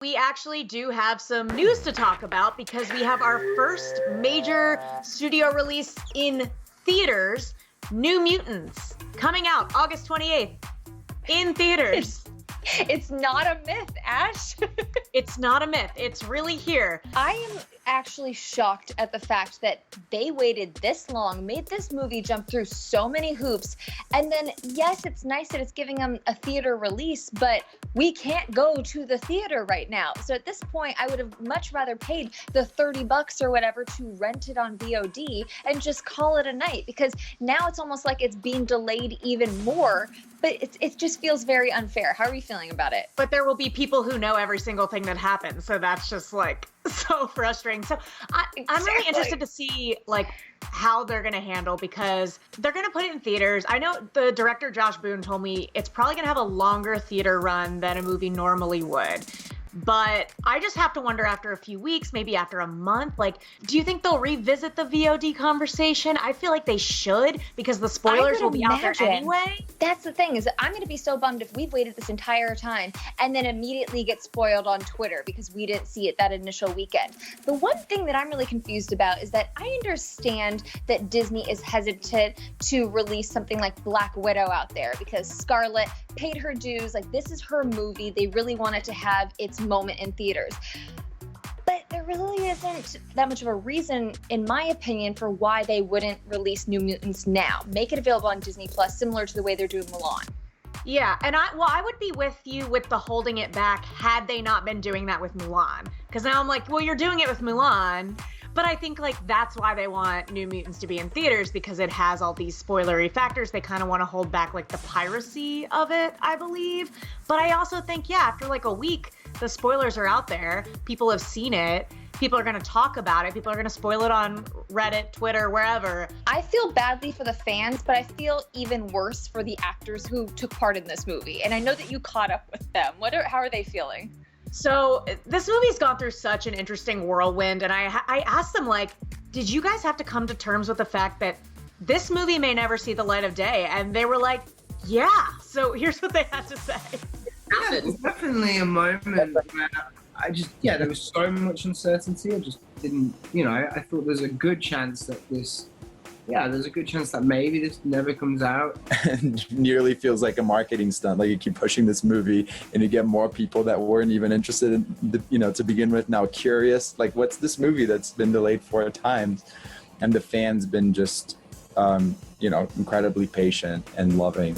We actually do have some news to talk about because we have our first major studio release in theaters, New Mutants, coming out August 28th in theaters. It's not a myth, Ash. It's not a myth. It's really here. I am actually shocked at the fact that they waited this long, made this movie jump through so many hoops, and then, yes, it's nice that it's giving them a theater release, but we can't go to the theater right now. So at this point, I would have much rather paid the $30 or whatever to rent it on VOD and just call it a night, because now it's almost like it's being delayed even more, but it just feels very unfair. How are you feeling about it? But there will be people who know every single thing that happens, so that's just like so frustrating. So I'm really interested to see like how they're going to handle, because they're going to put it in theaters. I know the director Josh Boone told me it's probably going to have a longer theater run than a movie normally would. But I just have to wonder, after a few weeks, maybe after a month, like, do you think they'll revisit the VOD conversation? I feel like they should, because the spoilers will be out there anyway. That's the thing, is that I'm going to be so bummed if we've waited this entire time and then immediately get spoiled on Twitter because we didn't see it that initial weekend. The one thing that I'm really confused about is that I understand that Disney is hesitant to release something like Black Widow out there because Scarlett paid her dues. Like, this is her movie. They really want it to have its moment in theaters. But there really isn't that much of a reason, in my opinion, for why they wouldn't release New Mutants now. Make it available on Disney Plus, similar to the way they're doing Mulan. Yeah, and I would be with you with the holding it back had they not been doing that with Mulan. Because now I'm like, well, you're doing it with Mulan. But I think like that's why they want New Mutants to be in theaters, because it has all these spoilery factors. They kind of want to hold back like the piracy of it, I believe. But I also think, yeah, after like a week, the spoilers are out there. People have seen it. People are going to talk about it. People are going to spoil it on Reddit, Twitter, wherever. I feel badly for the fans, but I feel even worse for the actors who took part in this movie. And I know that you caught up with them. How are they feeling? So this movie's gone through such an interesting whirlwind, and I asked them, like, did you guys have to come to terms with the fact that this movie may never see the light of day? And they were like, yeah. So here's what they had to say. Yeah, it was definitely a moment where there was so much uncertainty. I just didn't, I thought there's a good chance that maybe this never comes out. And nearly feels like a marketing stunt. Like, you keep pushing this movie and you get more people that weren't even interested in, to begin with, now curious. Like, what's this movie that's been delayed 4 times? And the fans been just, incredibly patient and loving.